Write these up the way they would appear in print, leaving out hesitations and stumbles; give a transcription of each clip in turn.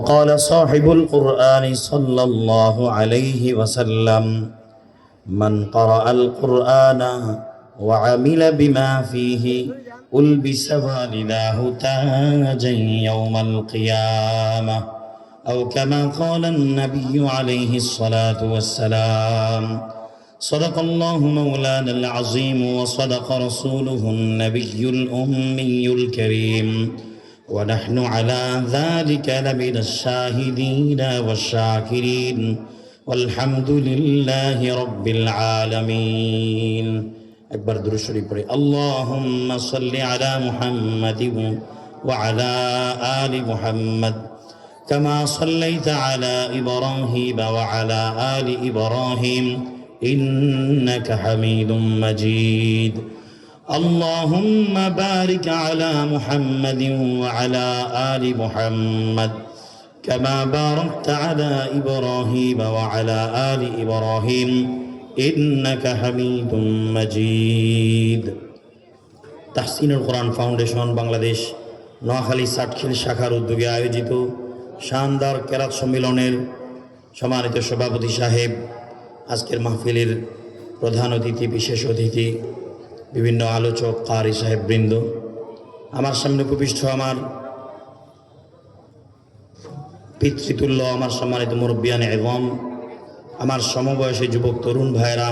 قال صاحب القرآن صلى الله عليه وسلم: من قرأ القرآن وعمل بما فيه ألبس والداه تاجا يوم القيامة، أو كما قال النبي عليه الصلاة والسلام. صدق الله مولانا العظيم وصدق رسوله النبي الأمي الكريم، ونحن على ذلك لمن الشاهدين والشاكرين، والحمد لله رب العالمين. একবার দুরূদ শরীফ পড়ি। আল্লাহুম্মা সাল্লি আলা মুহাম্মাদিন ওয়া আলা আলি মুহাম্মাদ কামা সাল্লাইতা আলা ইব্রাহিম ওয়া আলা আলি ইব্রাহিম ইন্নাকা হামিদুম মাজিদ। اللهم بارك على محمد وعلى آل محمد كما باركت على إبراهيم وعلى آل إبراهيم إنك حميد مجيد। তাহসিনুল কোরআন ফাউন্ডেশন বাংলাদেশ নোয়াখালী সাতক্ষীরা শাখার উদ্যোগে আয়োজিত শানদার কেরাত সম্মেলনের সম্মানিত সভাপতি সাহেব, আজকের মাহফিলের প্রধান অতিথি, বিশেষ অতিথি, বিভিন্ন আলোচক, কারি সাহেব বৃন্দ, আমার সামনে উপবিষ্ট আমার পিতৃতুল্য, আমার সম্মানিত মুরব্বিয়ান এবং আমার সমবয়সী যুবক তরুণ ভাইয়েরা,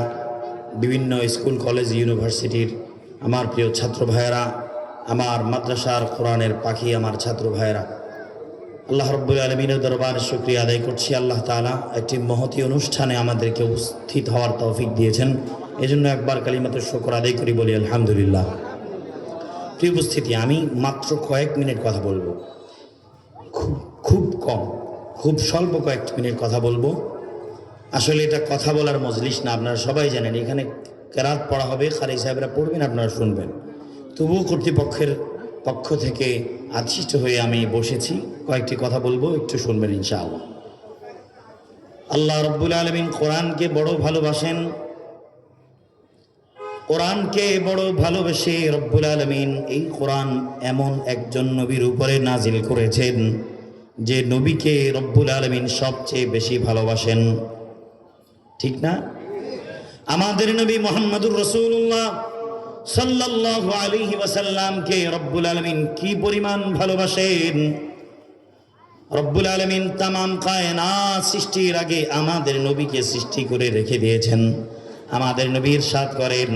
বিভিন্ন স্কুল কলেজ ইউনিভার্সিটির আমার প্রিয় ছাত্র ভাইয়েরা, আমার মাদ্রাসার কোরআনের পাখি আমার ছাত্র ভাইয়েরা, আল্লাহ রাব্বুল আলামিনের দরবারে শুকরিয়া আদায় করছি। আল্লাহ তাআলা একটি মহতী অনুষ্ঠানে আমাদেরকে উপস্থিত হওয়ার তৌফিক দিয়েছেন, এজন্য একবার কালিমাতুশ শুকর আদায় করি, বলি আলহামদুলিল্লাহ। প্রিয় উপস্থিতি, আমি মাত্র কয়েক মিনিট কথা বলবো, খুব কম, খুব স্বল্প কয়েক মিনিট কথা বলবো। আসলে এটা কথা বলার মজলিস না, আপনারা সবাই জানেন। এখানে কেরাত পড়া হবে, কারি সাহেবরা পড়বেন, আপনারা শুনবেন। তবুও কর্তৃপক্ষের পক্ষ থেকে আদিষ্ট হয়ে আমি বসেছি, কয়েকটি কথা বলবো, একটু শুনবেন ইনশাআল্লাহ। আল্লাহ রাব্বুল আলামিন কোরআনকে বড় ভালোবাসেন। কোরআনকে বড় ভালোবেসে রব্বুল আলামিন এই কোরআন এমন একজন নবীর উপরে নাজিল করেছেন যে নবীকে রব্বুল আলামিন সবচেয়ে বেশি ভালোবাসেন, ঠিক না? আমাদের নবী মুহাম্মদুর রাসূলুল্লাহ সাল্লাল্লাহু আলাইহি ওয়াসাল্লামকে রব্বুল আলামিন কি পরিমাণ ভালোবাসেন। রব্বুল আলামিন তামাম কায়নাত সৃষ্টির আগে আমাদের নবীকে সৃষ্টি করে রেখে দিয়েছেন। আমাদের নবী ইরশাদ করেন,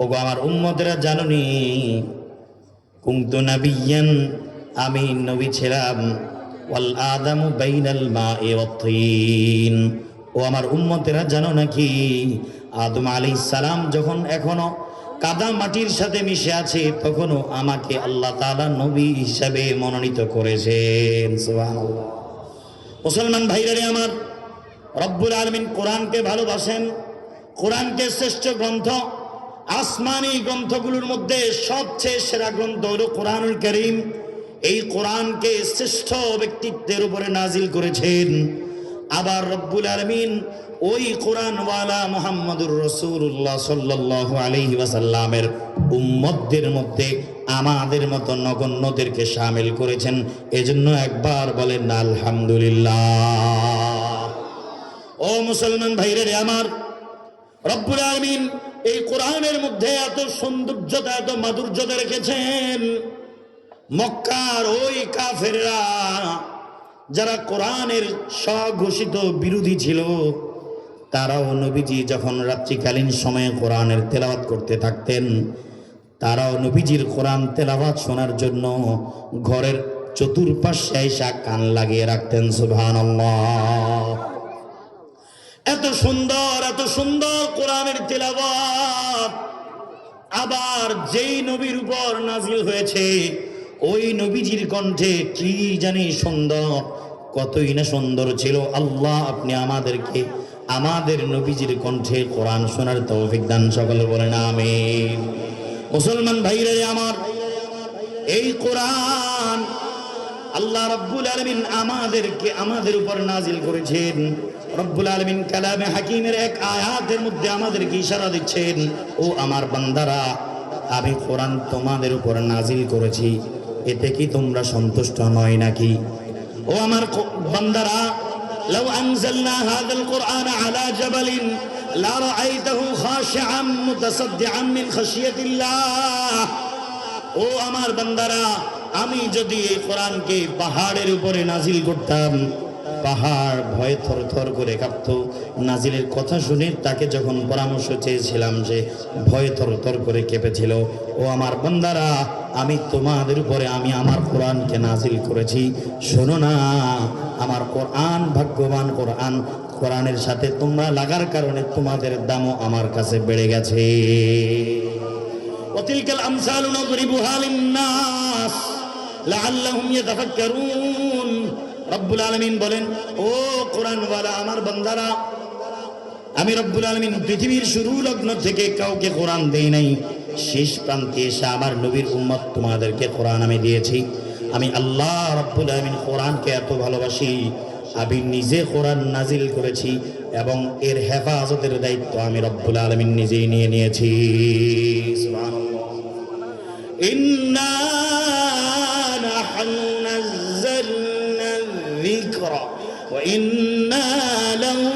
ওগো আমার উম্মতেরা, জানুনি কুনতু নাবিয়্যান, আমি নবী ছিলাম, ওয়াল আদামু বাইনাল মা'i ওয়াত তিন। ও আমার উম্মতেরা, জানো নাকি আদম আলাইহিস সালাম যখন এখনো কাদা মাটির সাথে মিশে আছে, তখনও আমাকে আল্লাহ তাআলা নবী হিসাবে মনোনীত করেছেন। সুবহানাল্লাহ। মুসলমান ভাইরা আমার, রব্বুল আলামিন কোরআনকে ভালোবাসেন। কোরআনকে শ্রেষ্ঠ গ্রন্থ, আসমানি গ্রন্থগুলোর মধ্যে সবচেয়ে সেরা গ্রন্থ হলো কোরআনুল কারীম। এই কোরআনকে শ্রেষ্ঠ ব্যক্তিত্বের উপরে নাজিল করেছেন। আবার রব্বুল আলামিন ওই কোরআনওয়ালা মুহাম্মদুর রাসূলুল্লাহ সাল্লাল্লাহু আলাইহি ওয়াসাল্লামের উম্মতদের মধ্যে আমাদের মতো নগণ্যদেরকে শামিল করেছেন। এজন্য একবার বলেন আলহামদুলিল্লাহ। ও মুসলমান ভাইরা আমার, রব্বুল আলামিন এই কোরআনের মধ্যে এত সৌন্দর্যতা, এত মাধুর্যতা রেখেছেন। মক্কার ওই কাফেররা যারা কোরআনের স্বঘোষিত বিরোধী ছিল, তারাও নবীজি যখন রাত্রিকালীন সময়ে কোরআনের তেলাওয়াত করতে থাকতেন, তারাও নবীজির কোরআন তেলাওয়াত শোনার জন্য ঘরের চতুর্পাশে এসে কান লাগিয়ে রাখতেন। সুবহানাল্লাহ। এত সুন্দর, এত সুন্দর কোরআনের তেলাওয়াত। আবার যেই নবীর উপর নাজিল হয়েছে, ওই নবীজির কণ্ঠে কি জানি সুন্দর, কতই না সুন্দর ছিল। আল্লাহ আপনি আমাদেরকে আমাদের নবীজির কণ্ঠে কোরআন শোনার তৌফিক দান, সকলে বলেন আমিন। মুসলমান ভাইরা আমার, এই কোরআন আল্লাহ রাব্বুল আলামিন আমাদের উপর নাজিল করেছেন। রব্বুল আলামিন কালামে হাকিমের এক আয়াতের মধ্যে আমাদেরকে ইশারা দিচ্ছেন, ও আমার বান্দারা, আমি কোরআন তোমাদের উপর নাজিল করেছি, এতে কি তোমরা সন্তুষ্ট নয় নাকি? ও আমার বান্দারা, লাউ আনজালনা হাযাল কুরআন আলা জাবালিন লা রাআইতাহু খাশিআম মুতাসাদ্দিআম মিন খাশিয়াতিল্লাহ। ও আমার বান্দারা, আমি যদি এই কোরআনকে পাহাড়ের উপরে নাজিল করতাম, পাহাড় ভয়ে থরথর করে কাঁপত। নাজিলের কথা শুনে তাকে যখন পরামর্শ চেয়েছিলাম, যে ভয়ে থরথর করে কেঁপেছিল। ও আমার বান্দারা, আমি তোমাদের উপরে আমি আমার কোরআনকে নাজিল করেছি। শোনো না, আমার কোরআন ভাগ্যবান কোরআন। কোরআনের সাথে তোমরা লাগার কারণে তোমাদের দামও আমার কাছে বেড়ে গেছে। ওয়াতিলকাল আমসালু নাদরিবুহা লিন-নাস লাআল্লাহুম ইয়াতাফাক্কারুন। রব্বুল আলামিন বলেন, ও কোরআনওয়ালা আমার বান্দারা, আমি রব্বুল আলামিন পৃথিবীর শুরু লগ্ন থেকে কাউকে কোরআন দেই নাই। শেষ প্রান্তে এসে আমার নবীর উম্মত তোমাদেরকে কোরআন আমি দিয়েছি। আমি আল্লাহ রব্বুল আলামিন কোরআনকে এত ভালোবাসি, আমি নিজে কোরআন নাজিল করেছি এবং এর হেফাজতের দায়িত্ব আমি রব্বুল আলামিন নিজেই নিয়ে নিয়েছি। সুবহানাল্লাহ। ইন্না নাহনু নাযালনা যিকরা ওয়া ইন্না লাহু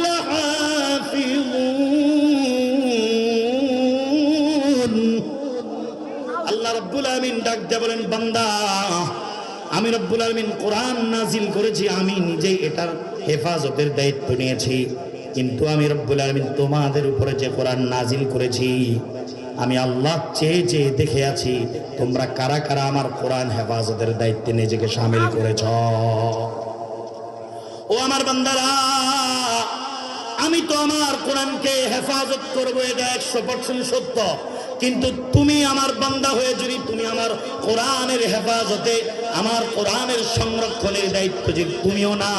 লাহাফিযুন। আল্লাহ রব্বুল আলামিন ডাক দিয়ে বলেন, বান্দা, আমি রব্বুল আলামিন কোরআন নাজিল করেছি, আমি নিজেই এটার হেফাজতের দায়িত্ব নিয়েছি। কিন্তু আমি রব্বুল আলামিন তোমাদের উপরে যে কোরআন নাজিল করেছি, আমি আল্লাহ চেয়ে চেয়ে দেখে আছি তোমরা কারা কারা আমার কোরআন হেফাজতের দায়িত্বে নিজেকে শামিল করেছ। ও আমার বান্দারা, আমি তো আমার কোরআনকে হেফাজত করবো, এটা 100% সত্য। কিন্তু তুমি আমার বান্দা হয়ে যদি তুমি আমার কোরআনের হেফাজতে, আমার কোরআনের সংরক্ষণের দায়িত্ব যদি তুমিও না,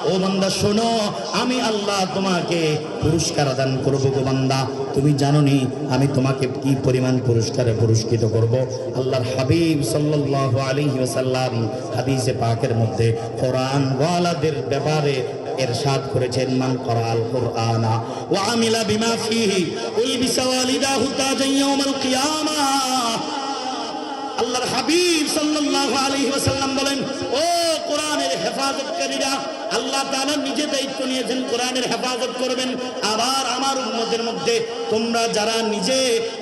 ও বান্দা শোনো, আমি আল্লাহ তোমাকে পুরস্কার দান করবো। গো বান্দা, তুমি জানো নি আমি তোমাকে কি পরিমাণ পুরস্কারে পুরস্কৃত করব। আল্লাহর হাবিব সাল্লাল্লাহু আলাইহি ওয়াসাল্লাম হাদিসে পাকের মধ্যে কোরআন ওয়ালাদের ব্যাপারে ইরশাদ করেছেন, মান ক্বরাআল কুরআনা ওয়া আমিলা বিমা ফীহি উলবিসা ওয়ালিদাহু তাজান ইয়াউমাল কিয়ামাহ। আল্লাহর হাবিব সাল্লাল্লাহু আলাইহি ওয়াসাল্লাম বলেন, ও কোরআনের হেফাজতকারীরা, আল্লাহ তাআলা নিজে দায়িত্ব নিয়েছেন কোরআনের হেফাজত করবেন। আবার আমার উম্মতের মধ্যে তোমরা যারা নিজে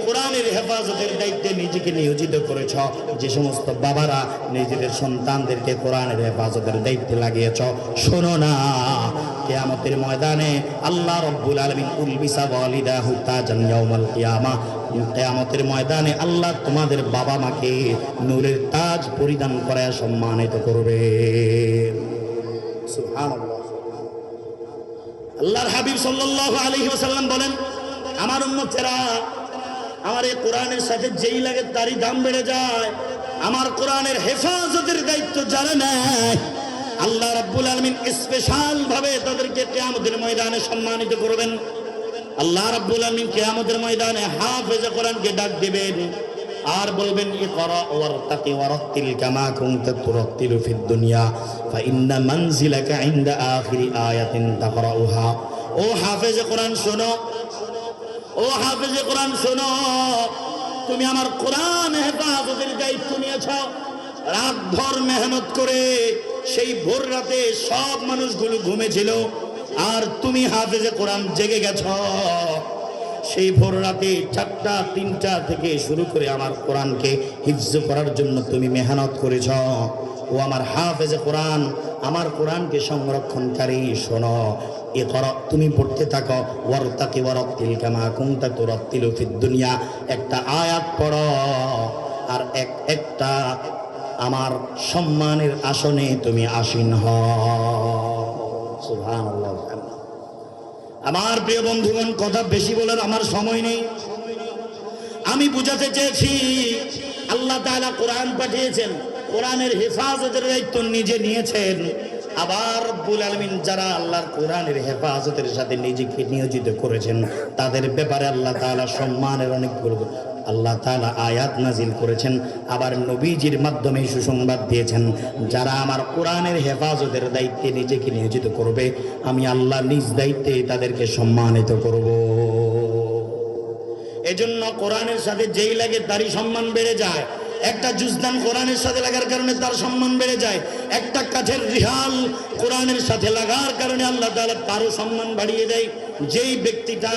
কোরআনের হেফাজতের দায়িত্বে নিজেকে নিয়োজিত করেছ, যে সমস্ত বাবারা নিজেদের সন্তানদেরকে কোরআনের হেফাজতের দায়িত্বে লাগিয়েছ, শোনো না, কিয়ামতের ময়দানে আল্লাহ রব্বুল আলামিন উলবিসা ওয়ালিদাহু তাজান ইয়াউমাল কিয়ামাহ, কিয়ামতের ময়দানে আল্লাহ তোমাদের বাবা মাকে নূরের তাজ পরিধান করায় সম্মানিত করবে। সুবহানাল্লাহ। আল্লাহর হাবিব সাল্লাল্লাহু আলাইহি ওয়াসাল্লাম বলেন, আমার উম্মতেরা, আমার এই কোরআনের সাথে যেই লাগে তারই দাম বেড়ে যায়। আমার কোরআনের হেফাজতের দায়িত্ব যারা নেয়, আল্লাহ রাব্বুল আলামিন স্পেশাল ভাবে তাদেরকে কিয়ামতের ময়দানে সম্মানিত করবেন। আল্লাহ রাব্বুল আলামিন কিয়ামতের ময়দানে হাফেজে কোরআনকে ডাক দিবেন আর বলবেন, ইকরা ওয়ারতাকি ওয়ারাত্তিল কামা কুনতা তুরাত্তিলু ফিদ দুনিয়া ফা ইন্না মানজিলাকা ইনদা আখিরি আয়াতিন তাকরাউহা। ও হাফেজে কোরআন শোনো, ও হাফেজে কোরআন শোনো, তুমি আমার কোরআন হেফাজতের দায়িত্ব নিয়েছ। রাতভর মেহনত করে সেই ভোর রাতে সব মানুষগুলো ঘুমেছিল, আর তুমি হাফেজে কোরআন জেগে গেছ। সেই ভোর রাতে 4টা 3টা থেকে শুরু করে আমার কোরআনকে হিফজ করার জন্য তুমি মেহনত করেছ। ও আমার হাফেজে কোরআন, আমার কোরআনকে সংরক্ষণকারী, শোনো, ইকরা, তুমি পড়তে থাকো, ওয়ারতাকি ওয়ারাত্তিল কামা কুনতা তুরাত্তিলু ফিদ দুনিয়া। একটা আয়াত পড়ো আর একটা আমার সম্মানের আসনে তুমি আসীন হও। সুবহানাল্লাহ। আমার প্রিয় বন্ধুগণ, কথা বেশি বলার আমার সময় নেই। আমি বুঝাতে চেয়েছি, আল্লাহ তাআলা কোরআন পাঠিয়েছেন, কোরআনের হেফাজতের দায়িত্ব নিজে নিয়েছেন। আবার রব্বুল আলামিন যারা আল্লাহর কোরআনের হেফাজতের সাথে নিজেকে নিয়োজিত করেছেন, তাদের ব্যাপারে আল্লাহ তাআলা সম্মানের অনেকগুলো আল্লাহ তাআলা আয়াত নাজিল করেছেন। আবার নবীজির মাধ্যমে সুসংবাদ দিয়েছেন, যারা আমার কোরআনের হেফাজতের দায়িত্বে নিজেকে নিয়োজিত করবে, আমি আল্লাহ নিজ দায়িত্বে তাদেরকে সম্মানিত করব। এজন্য কোরআনের সাথে যেই লাগে তারই সম্মান বেড়ে যায়। একটা জুজদান কোরআনের সাথে লাগার কারণে তার সম্মান বেড়ে যায়, একটা কাঠের রিহাল কোরআনের সাথে লাগার কারণে আল্লাহ তাআলা তারও সম্মান বাড়িয়ে দেয়। যেই ব্যক্তিটা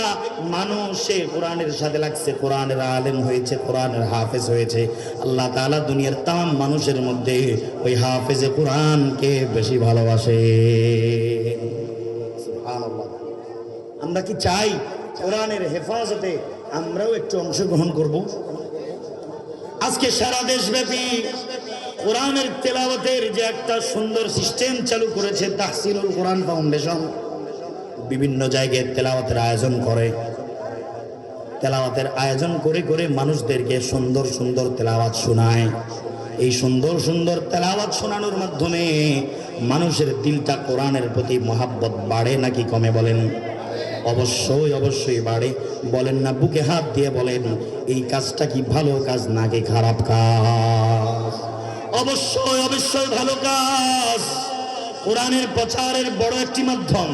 মানুষে কোরআনের সাথে লাগছে, কোরআনের আলেম হয়েছে, কোরআনের হাফেজ হয়েছে, আল্লাহ তাআলা দুনিয়ার তাম মানুষের মধ্যে ওই হাফেজে কোরআনকে বেশি ভালোবাসে। সুবহানাল্লাহ। আমরা কি চাই কোরআনের হেফাজতে আমরাও একটু অংশগ্রহণ করব? আজকে সারা দেশব্যাপী কোরআনের তেলাওয়াতের যে একটা সুন্দর সিস্টেম চালু করেছে তাহসিলুল কোরআন ফাউন্ডেশন, বিভিন্ন জায়গায় তেলাওয়াতের আয়োজন করে, তেলাওয়াতের আয়োজন করে করে মানুষদেরকে সুন্দর সুন্দর তেলাওয়াত শোনায়। এই সুন্দর সুন্দর তেলাওয়াত শোনানোর মাধ্যমে মানুষের দিলটা কোরআনের প্রতি মহাব্বত বাড়ে নাকি কমে বলেন? অবশ্যই অবশ্যই বাড়ে। বলেন না, বুকে হাত দিয়ে বলেন, এই কাজটা কি ভালো কাজ নাকি খারাপ কাজ? অবশ্যই অবশ্যই ভালো কাজ। কোরআনের প্রচারের বড় একটি মাধ্যম।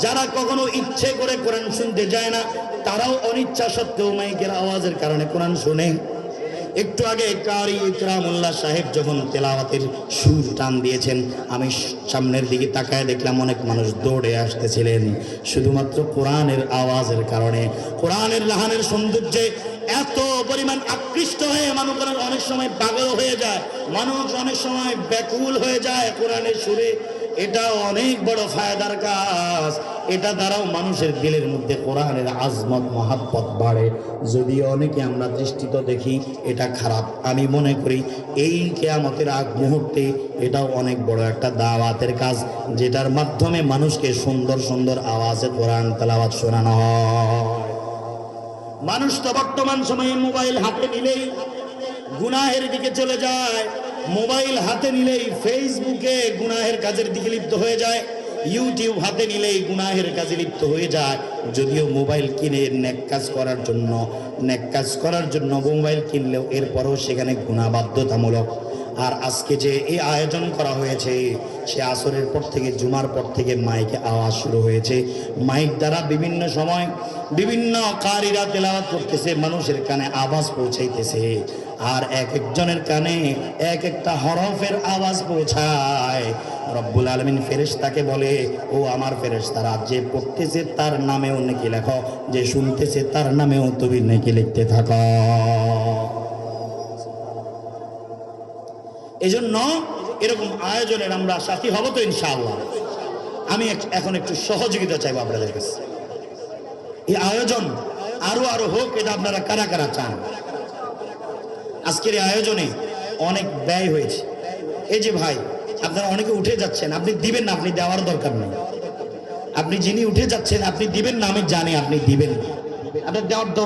যারা কখনো ইচ্ছে করে কোরআন শুনতে যায় না, তারাও অনিচ্ছা সত্ত্বেও মাইকের আওয়াজের কারণে কোরআন শুনে। একটু আগে কারি ইকরামুল্লাহ সাহেব যখন তেলাওয়াতের সুর টান দিয়েছেন, আমি সামনের দিকে তাকায় দেখলাম অনেক মানুষ দৌড়ে আসতেছিলেন শুধুমাত্র কোরআনের আওয়াজের কারণে। কোরআনের লাহানের সৌন্দর্যে এত পরিমাণ আকৃষ্ট হয়ে মানুষ অনেক সময় পাগল হয়ে যায়, মানুষ অনেক সময় ব্যাকুল হয়ে যায় কোরআনের সুরে। এটা অনেক বড় ফায়দার কাজ। এটা দ্বারাও মানুষের দিলের মধ্যে কোরআনের আজমত মহাব্বত বাড়ে। যদিও অনেকে আমরা দৃষ্টিতে দেখি এটা খারাপ, আমি মনে করি এই কিয়ামতের আগ মুহূর্তে এটাও অনেক বড় একটা দাওয়াতের কাজ, যেটার মাধ্যমে মানুষকে সুন্দর সুন্দর আওয়াজে কোরআন তেলাওয়াত শোনানো হয়। মানুষ তো বর্তমান সময়ে মোবাইল হাতে নিলেই গুনাহের দিকে চলে যায়, মোবাইল হাতে নিলেই ফেসবুকে গুনাহের কাজের দিকে লিপ্ত হয়ে যায়, ইউটিউব হাতে নিলেই গুনাহের কাজে লিপ্ত হয়ে যায়। যদিও মোবাইল কিনে নেক কাজ করার জন্য মোবাইল কিনলেও এরপরও সেখানে গুনাহ বাধ্যতামূলক। আর আজকে যে এই আয়োজন করা হয়েছে, সে আসরের পর থেকে জুমার পর থেকে মাইকে আওয়াজ শুরু হয়েছে। মাইক দ্বারা বিভিন্ন সময় বিভিন্ন কারীরা তেলাওয়াত করতেছে, মানুষের কানে আওয়াজ পৌঁছাইতেছে। আর এক একজনের কানে এক একটা হরফের আওয়াজ পৌঁছায়। রব্বুল আলামিন ফেরেশতাকে বলে, ও আমার ফেরেশতারা, যে পড়তেছে তার নামেও নেকি লেখো, যে শুনতেছে তার নামেও তুমি নেকি লিখতে থাকো। এজন্য এরকম আয়োজনের আমরা সাথী হব তো ইনশাআল্লাহ। আমি এখন একটু সহযোগিতা চাইবো আপনাদের কাছে। এই আয়োজন আরো আরো হোক, এটা আপনারা কারা কারা চান? আজকের এই আয়োজনে অনেক ব্যয় হয়েছে। এই যে ভাই, আপনারা অনেকে উঠে যাচ্ছেন, আপনি দিবেন না, আপনি দেওয়ার দরকার নেই। আপনি যিনি উঠে যাচ্ছেন আপনি দিবেন না, আমি জানি আপনি দিবেন না, আপনার দেওয়ার দরকার